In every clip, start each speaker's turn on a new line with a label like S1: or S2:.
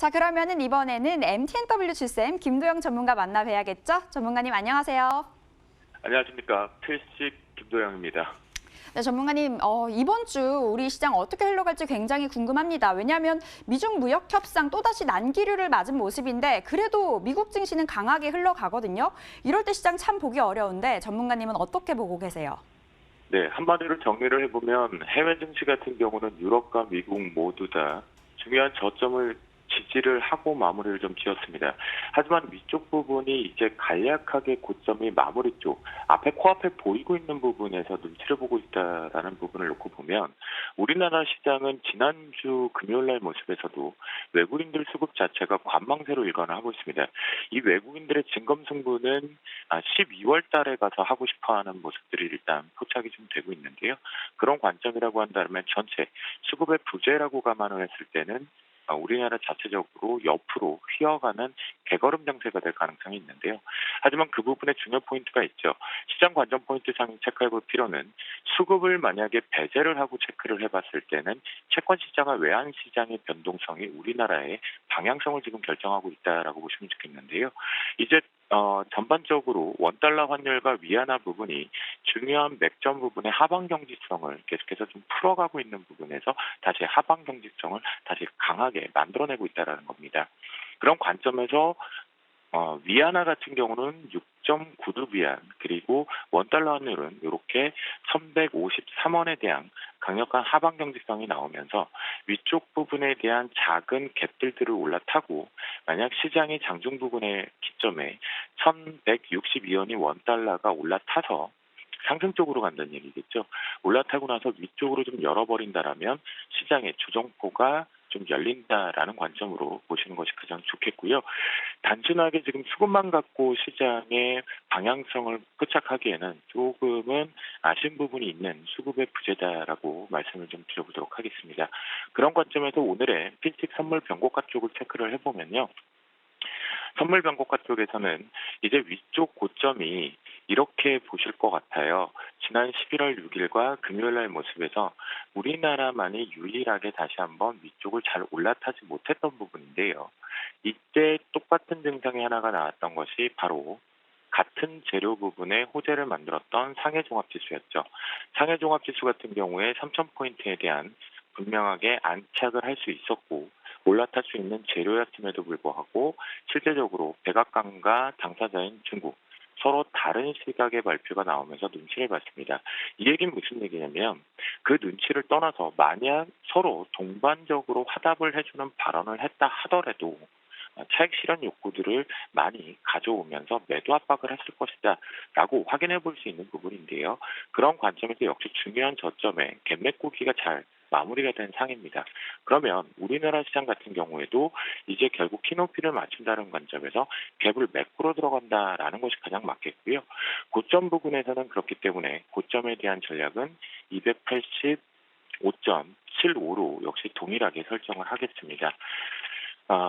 S1: 자, 그러면은 이번에는 MTNW 주쌤 김도영 전문가 만나 뵈야겠죠? 전문가님 안녕하세요.
S2: 안녕하십니까. 필식 김도영입니다.
S1: 네, 전문가님, 이번 주 우리 시장 어떻게 흘러갈지 굉장히 궁금합니다. 왜냐하면 미중 무역 협상 또다시 난기류를 맞은 모습인데 그래도 미국 증시는 강하게 흘러가거든요. 이럴 때 시장 참 보기 어려운데 전문가님은 어떻게 보고 계세요?
S2: 네, 한마디로 정리를 해보면 해외 증시 같은 경우는 유럽과 미국 모두 다 중요한 저점을 지지를 하고 마무리를 좀 지었습니다. 하지만 위쪽 부분이 이제 간략하게 고점이 마무리 쪽, 코앞에 보이고 있는 부분에서 눈치를 보고 있다라는 부분을 놓고 보면 우리나라 시장은 지난주 금요일날 모습에서도 외국인들 수급 자체가 관망세로 일관을 하고 있습니다. 이 외국인들의 진검승부는 12월 달에 가서 하고 싶어하는 모습들이 일단 포착이 좀 되고 있는데요. 그런 관점이라고 한다면 전체 수급의 부재라고 감안을 했을 때는 우리나라 자체적으로 옆으로 휘어가는 개걸음 장세가 될 가능성이 있는데요. 하지만 그 부분에 중요 포인트가 있죠. 시장 관전 포인트 상 체크해 볼 필요는 수급을 만약에 배제를 하고 체크를 해봤을 때는 채권 시장과 외환 시장의 변동성이 우리나라의 방향성을 지금 결정하고 있다라고 보시면 좋겠는데요. 이제 전반적으로 원달러 환율과 위안화 부분이 중요한 맥점 부분의 하방 경직성을 계속해서 좀 풀어가고 있는 부분에서 다시 하방 경직성을 다시 강하게 만들어내고 있다는 겁니다. 그런 관점에서 위안화 같은 경우는 6.9도 위안, 그리고 원달러 환율은 이렇게 1153원에 대한 강력한 하방 경직성이 나오면서 위쪽 부분에 대한 작은 갭들을 올라타고 만약 시장이 장중 부분의 기점에 1162원이 원달러가 올라타서 상승 쪽으로 간다는 얘기겠죠. 올라타고 나서 위쪽으로 좀 열어버린다라면 시장의 조정포가 좀 열린다라는 관점으로 보시는 것이 가장 좋겠고요. 단순하게 지금 수급만 갖고 시장의 방향성을 포착하기에는 조금은 아쉬운 부분이 있는 수급의 부재다라고 말씀을 좀 드려보도록 하겠습니다. 그런 관점에서 오늘의 필식 선물 변곡가 쪽을 체크를 해보면요. 선물 변곡가 쪽에서는 이제 위쪽 고점이 이렇게 보실 것 같아요. 지난 11월 6일과 금요일날 모습에서 우리나라만이 유일하게 다시 한번 위쪽을 잘 올라타지 못했던 부분인데요. 이때 똑같은 증상이 하나가 나왔던 것이 바로 같은 재료 부분에 호재를 만들었던 상해종합지수였죠. 상해종합지수 같은 경우에 3,000포인트에 대한 분명하게 안착을 할 수 있었고 올라탈 수 있는 재료였음에도 불구하고 실제적으로 백악관과 당사자인 중국 서로 다른 시각의 발표가 나오면서 눈치를 봤습니다. 이 얘기는 무슨 얘기냐면 그 눈치를 떠나서 만약 서로 동반적으로 화답을 해주는 발언을 했다 하더라도 차익 실현 욕구들을 많이 가져오면서 매도 압박을 했을 것이다 라고 확인해 볼 수 있는 부분인데요. 그런 관점에서 역시 중요한 저점에 갭 메꾸기가 잘 마무리가 된 상입니다. 그러면 우리나라 시장 같은 경우에도 이제 결국 키높이를 맞춘다는 관점에서 갭을 메꾸러 들어간다라는 것이 가장 맞겠고요. 고점 부분에서는 그렇기 때문에 고점에 대한 전략은 285.75로 역시 동일하게 설정을 하겠습니다.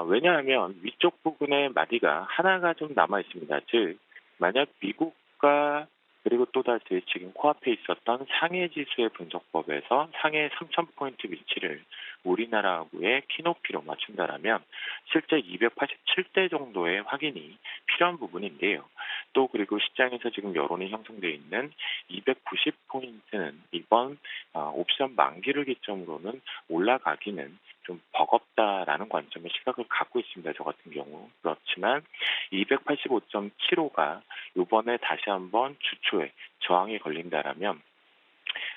S2: 왜냐하면 위쪽 부분의 마디가 하나가 좀 남아 있습니다. 즉, 만약 미국과 그리고 또다시 지금 코앞에 있었던 상해 지수의 분석법에서 상해 3,000포인트 위치를 우리나라하고의 키높이로 맞춘다라면 실제 287대 정도의 확인이 필요한 부분인데요. 또 그리고 시장에서 지금 여론이 형성되어 있는 290포인트는 이번 옵션 만기를 기점으로는 올라가기는 좀 버겁다라는 관점의 시각을 갖고 있습니다. 저 같은 경우. 그렇지만 285.75가 이번에 다시 한번 주초에 저항이 걸린다라면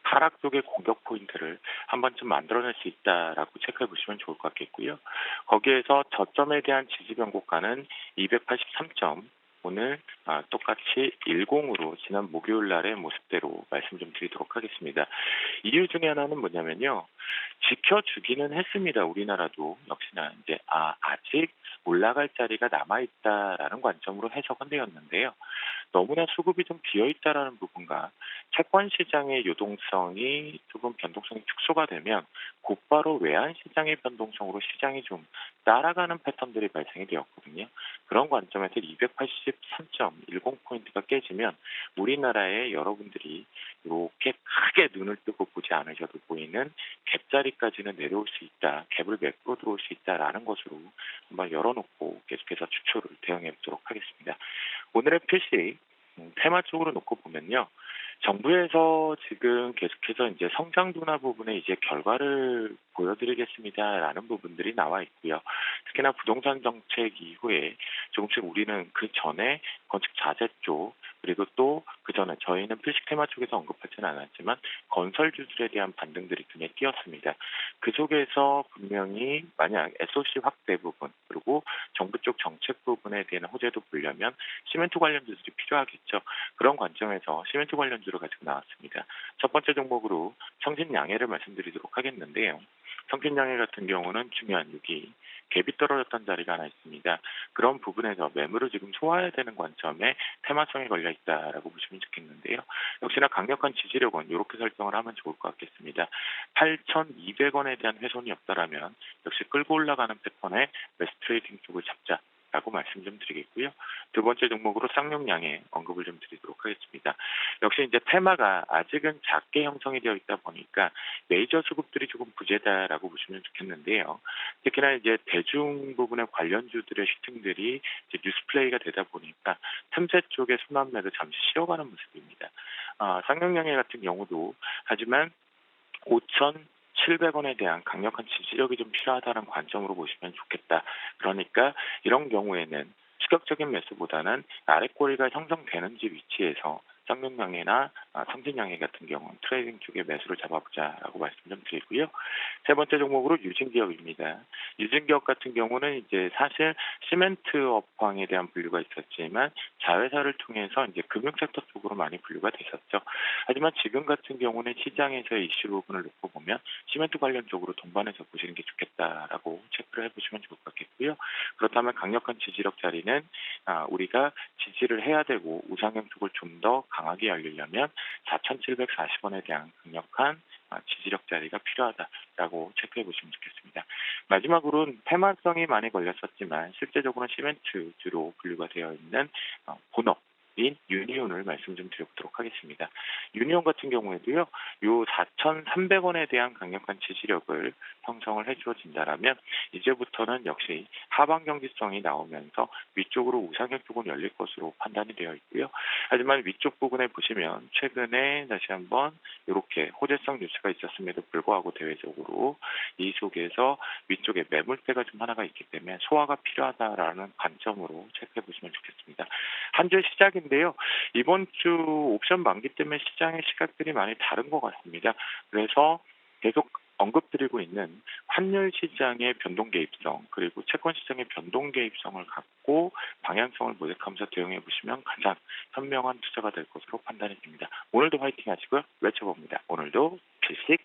S2: 하락 쪽의 공격 포인트를 한 번쯤 만들어낼 수 있다라고 체크해 보시면 좋을 것 같겠고요. 거기에서 저점에 대한 지지 변곡가는 283점. 오늘 똑같이 10으로 지난 목요일 날의 모습대로 말씀 좀 드리도록 하겠습니다. 이유 중에 하나는 뭐냐면요. 지켜주기는 했습니다. 우리나라도 역시나 이제 아직 올라갈 자리가 남아있다라는 관점으로 해석은 되었는데요. 너무나 수급이 좀 비어있다라는 부분과 채권 시장의 유동성이 조금 변동성이 축소가 되면 곧바로 외환 시장의 변동성으로 시장이 좀 따라가는 패턴들이 발생이 되었거든요. 그런 관점에서 283.10포인트가 깨지면 우리나라의 여러분들이 이렇게 크게 눈을 뜨고 보지 않으셔도 보이는 갭 자리까지는 내려올 수 있다, 갭을 메꾸어 들어올 수 있다라는 것으로 한번 열어놓고 계속해서 추초를 대응해 보도록 하겠습니다. 오늘의 필시 테마 쪽으로 놓고 보면요. 정부에서 지금 계속해서 이제 성장 둔화 부분에 이제 결과를 보여드리겠습니다라는 부분들이 나와 있고요. 특히나 부동산 정책 이후에 조금씩 우리는 그 전에 건축 자재 쪽 그리고 또 그 전에 저희는 필식 테마 쪽에서 언급하지는 않았지만 건설주들에 대한 반등들이 눈에 띄었습니다. 그 속에서 분명히 만약 SOC 확대 부분 그리고 정부 쪽 정책 부분에 대한 호재도 보려면 시멘트 관련주들이 필요하겠죠. 그런 관점에서 시멘트 관련주를 가지고 나왔습니다. 첫 번째 종목으로 성신양해를 말씀드리도록 하겠는데요. 성신양해 같은 경우는 중요한 6위 갭이 떨어졌던 자리가 하나 있습니다. 그런 부분에서 매물을 지금 소화해야 되는 관점에 테마성이 걸려 있다라고 보시면 좋겠는데요. 역시나 강력한 지지력은 이렇게 설정을 하면 좋을 것 같겠습니다. 8,200원에 대한 훼손이 없다라면 역시 끌고 올라가는 패턴의 매수 트레이딩 쪽을 잡자. 라고 말씀 좀 드리겠고요. 두 번째 종목으로 쌍용양해 언급을 좀 드리도록 하겠습니다. 역시 이제 테마가 아직은 작게 형성이 되어 있다 보니까 메이저 수급들이 조금 부재다라고 보시면 좋겠는데요. 특히나 이제 대중 부분의 관련주들의 슈팅들이 이제 뉴스 플레이가 되다 보니까 틈새 쪽의 순환매도 잠시 쉬어가는 모습입니다. 쌍용양해 같은 경우도 하지만 5,700원에 대한 강력한 지지력이 좀 필요하다는 관점으로 보시면 좋겠다. 그러니까 이런 경우에는 추격적인 매수보다는 아랫꼬리가 형성되는지 위치에서 쌍용양해나 성진양해 같은 경우는 트레이딩 쪽에 매수를 잡아보자라고 말씀 좀 드리고요. 세 번째 종목으로 유진기업입니다. 유진기업 같은 경우는 이제 사실 시멘트 업황에 대한 분류가 있었지만 자회사를 통해서 이제 금융섹터 쪽으로 많이 분류가 됐었죠. 하지만 지금 같은 경우는 시장에서의 이슈 부분을 놓고 보면 시멘트 관련 쪽으로 동반해서 보시는 게 좋겠다라고 체크를 해보시면 좋을 것 같겠고요. 그렇다면 강력한 지지력 자리는 우리가 지지를 해야 되고 우상향 쪽을 좀 더 강하게 열리려면 4,740원에 대한 강력한 지지력 자리가 필요하다라고 체크해 보시면 좋겠습니다. 마지막으로는 테마성이 많이 걸렸었지만 실제적으로는 시멘트 주로 분류가 되어 있는 본업 인 유니온을 말씀 좀 드려보도록 하겠습니다. 유니온 같은 경우에도요, 요 4,300원에 대한 강력한 지지력을 형성을 해주어진다라면 이제부터는 역시 하방 경직성이 나오면서 위쪽으로 우상향 쪽은 열릴 것으로 판단이 되어 있고요. 하지만 위쪽 부분에 보시면 최근에 다시 한번 이렇게 호재성 뉴스가 있었음에도 불구하고 대외적으로 이 속에서 위쪽에 매물대가 좀 하나가 있기 때문에 소화가 필요하다라는 관점으로 체크해 보시면 좋겠습니다. 한 주 시작인데요. 이번 주 옵션 만기 때문에 시장의 시각들이 많이 다른 것 같습니다. 그래서 계속 언급드리고 있는 환율 시장의 변동 개입성 그리고 채권 시장의 변동 개입성을 갖고 방향성을 모색하면서 대응해 보시면 가장 현명한 투자가 될 것으로 판단이 됩니다. 오늘도 화이팅 하시고요. 외쳐봅니다. 오늘도 필식